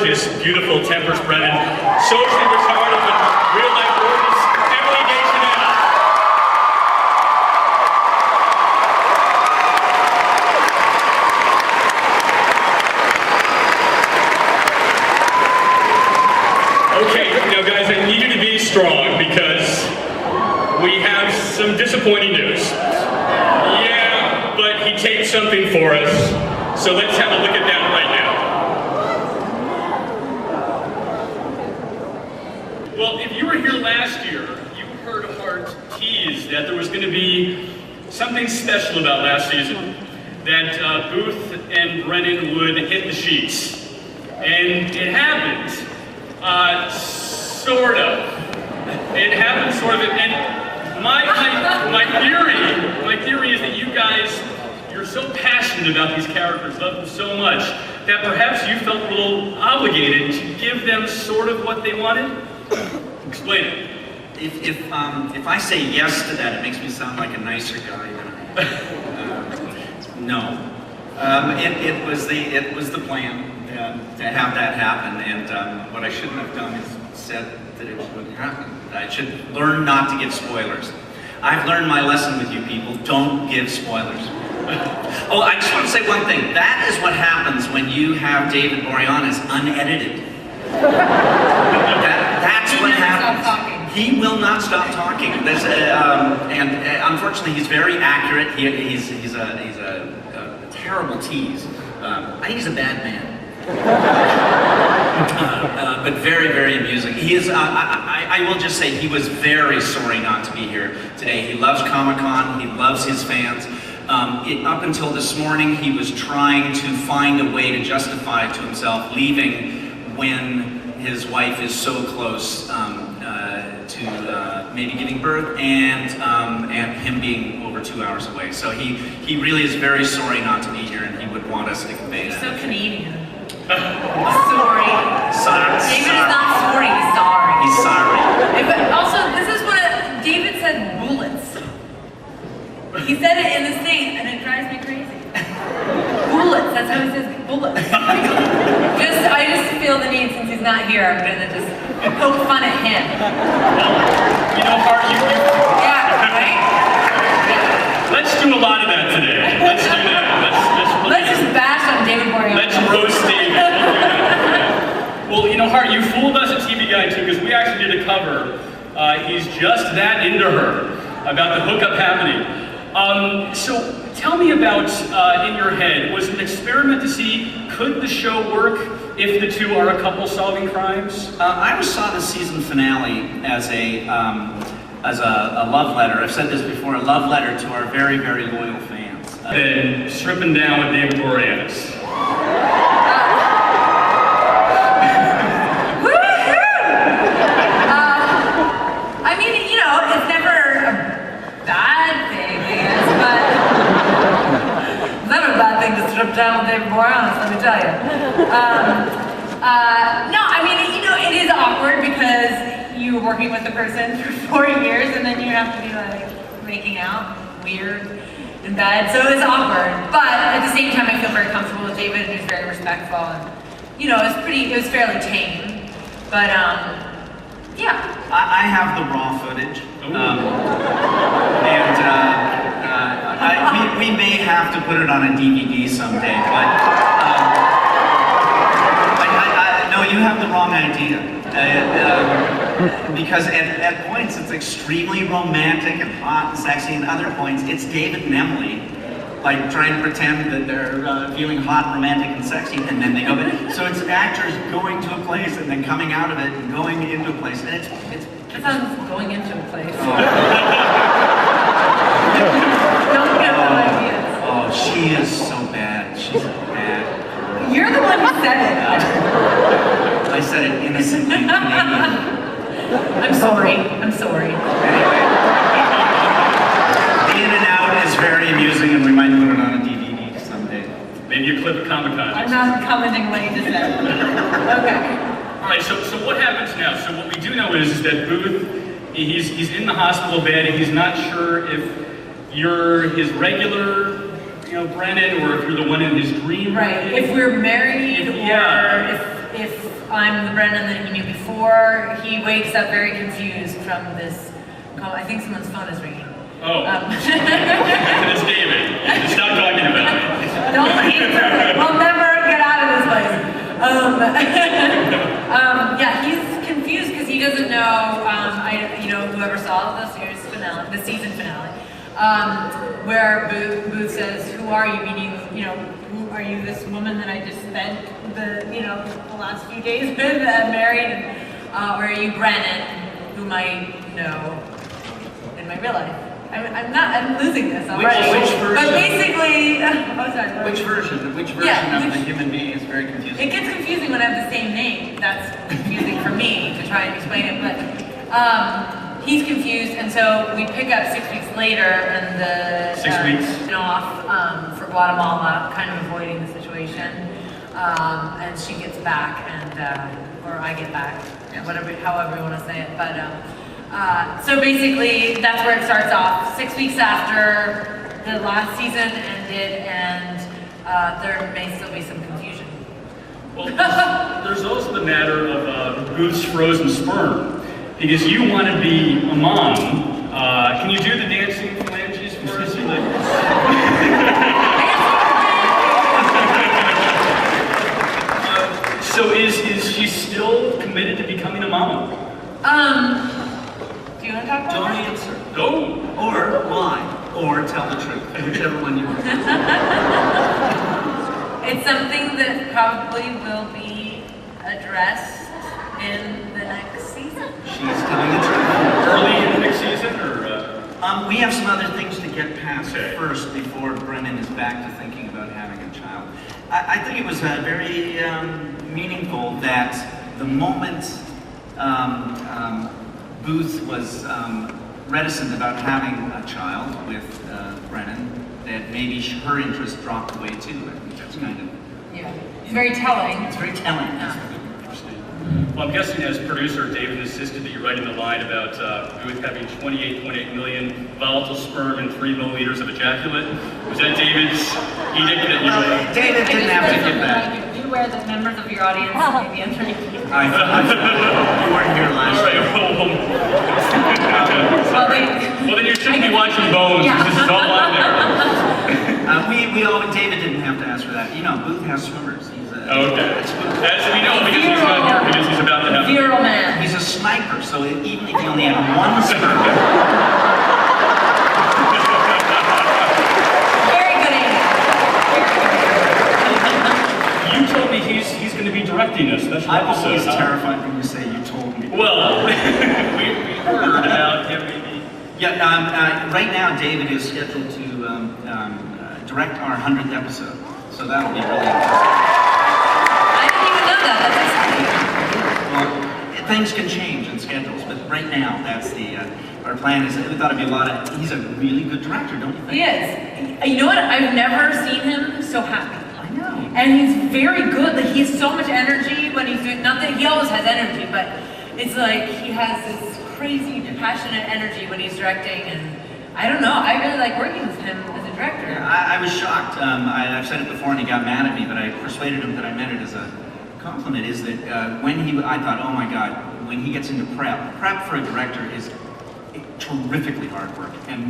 gorgeous, beautiful Tempest Brennan, socially retarded but real-life gorgeous Emily Deschanel. Okay, now guys, I need you to be strong because we have some disappointing news. Yeah, but he taped something for us, so let's have a look at that right now. Well, if you were here last year, you heard Hart tease that there was going to be something special about last season, that Booth and Brennan would hit the sheets. And it happened. Sort of. It happened sort of, and my theory is that you guys, you're so passionate about these characters, love them so much, that perhaps you felt a little obligated to give them sort of what they wanted? Explain it. If I say yes to that, it makes me sound like a nicer guy than I am. No. It was the plan to have that happen, and what I shouldn't have done is said that it wouldn't happen. I should learn not to give spoilers. I've learned my lesson with you people. Don't give spoilers. Oh, I just want to say one thing. That is what happens when you have David Boreanaz unedited. That's what happens. He will not stop talking. And unfortunately, he's very accurate. He's a terrible tease. I think he's a bad man. But very, very amusing. He is, I will just say he was very sorry not to be here today. He loves ComicCon, he loves his fans. Up until this morning, he was trying to find a way to justify to himself leaving when his wife is so close to maybe giving birth and him being over 2 hours away. So he really is very sorry not to be here, and he would want us to convey that. So Canadian. Sorry. David is not sorry, he's sorry. He's sorry. But also, this is what David said, bullets. He said it in the thing, and it drives me crazy. Bullets, that's how he says bullets. I just feel the need, since he's not here, I'm gonna just poke fun at him. You know, Hart, Yeah, right? Let's do a lot of that today. Let's do that. Let's just bash on David Boreanaz. Let's roast David. Well, you know, Hart, you fooled us at TV Guide too, because we actually did a cover. He's just that into her, about the hookup happening. So tell me about, in your head, was it an experiment to see, could the show work if the two are a couple solving crimes? I saw the season finale as a love letter. I've said this before, a love letter to our very, very loyal fans. Then stripping down with David Boreanaz. I mean, you know, it's never a bad thing, I guess, but it's never a bad thing to strip down with David Boreanaz, let me tell you. No, I mean, you know, it is awkward because you're working with the person for 4 years and then you have to be like making out, weird, in bed, so it's awkward. But at the same time, I feel very comfortable with David, and he's very respectful, and you know, it was fairly tame. But yeah. I have the raw footage, and we may have to put it on a DVD someday. But no, you have the wrong idea. Because at points it's extremely romantic and hot and sexy, and other points it's David and Emily like trying to pretend that they're feeling hot, romantic, and sexy, and then they go. So it's actors going to a place and then coming out of it and going into a place, and it's That sounds going into a place. Oh. Don't get no ideas. Oh, she is so bad. She's bad. You're the one who said it. I said it innocently Canadian. I'm sorry. I'm sorry. Anyway, In and Out is very amusing, and we might put it on a DVD someday. Maybe a clip of ComicCon. I'm not commenting what you just said. Okay. All right, so what happens now? So what we do know is that Booth, he's in the hospital bed, and he's not sure if you're his regular, Brennan, or if you're the one in his dream. Right. If we're married, or if if I'm the Brennan that he knew before. He wakes up very confused from this call. I think someone's phone is ringing. Oh. It's David. Stop talking about it. Don't answer it. We'll never get out of this place. Yeah, he's confused because he doesn't know. Whoever saw the series finale, the season finale, where Booth says, "Who are you?" Meaning, who are you? This woman that I just spent the last few days with, married, or are you Brennan, whom I know in my real life? I'm losing this already. Which version? But basically, Which version of the human being is very confusing? It gets confusing when I have the same name. That's confusing for me to try and explain it, but he's confused, and so we pick up 6 weeks later, and the 6 weeks off for Guatemala, kind of avoiding the situation, and she gets back, and or I get back, however you want to say it, but. So basically, that's where it starts off. 6 weeks after the last season ended, and there may still be some confusion. Well, there's also the matter of Booth's frozen sperm, because you want to be a mom. Can you do the dancing phalanges for us? So is she still committed to becoming a mama? Do you want to talk about Don't that? answer. Go. Or lie. Or tell the truth. Whichever one you want. It's something that probably will be addressed in the next season. She's telling the truth. Early in the next season, or? We have some other things to get past Okay. first before Brennan is back to thinking about having a child. I think it was very meaningful that the moment Booth was reticent about having a child with Brennan, that maybe her interest dropped away too. I think that's kind of... Yeah. It's very telling. It's very telling. Well, I'm guessing as producer, David insisted that you write in the line about Booth having 28.8 million volatile sperm and 3 milliliters of ejaculate. Was that David's edict that you David didn't have to give that. Beware that members of your audience may be underneath you. You weren't here last All right, year. well, then you shouldn't be watching Bones, because this is all on there. David didn't have to ask for that. Booth has swimmers. He's Okay. As we know, because he's not here, because he's about to have... Virile man. He's a sniper, so even if he only had one sperm... Very good aim. You told me he's going to be directing us. That's I'm episode. always terrified when you say you told me. Well, we heard about him maybe. Yeah, right now David is scheduled to direct our 100th episode, so that'll be really interesting. I didn't even know that. That's exciting. Well, things can change in schedules, but right now that's our plan. Is we thought it'd be a lot of. He's a really good director, don't you think? He is. You know what? I've never seen him so happy. I know. And he's very good. Like, he has so much energy when he's doing nothing. He always has energy, but it's like he has this crazy, passionate energy when he's directing. And I don't know. I really like working with him as a director. Yeah, I was shocked. I've said it before, and he got mad at me, but I persuaded him that I meant it as a compliment. Is that I thought, oh my God, when he gets into prep for a director is terrifically hard work. And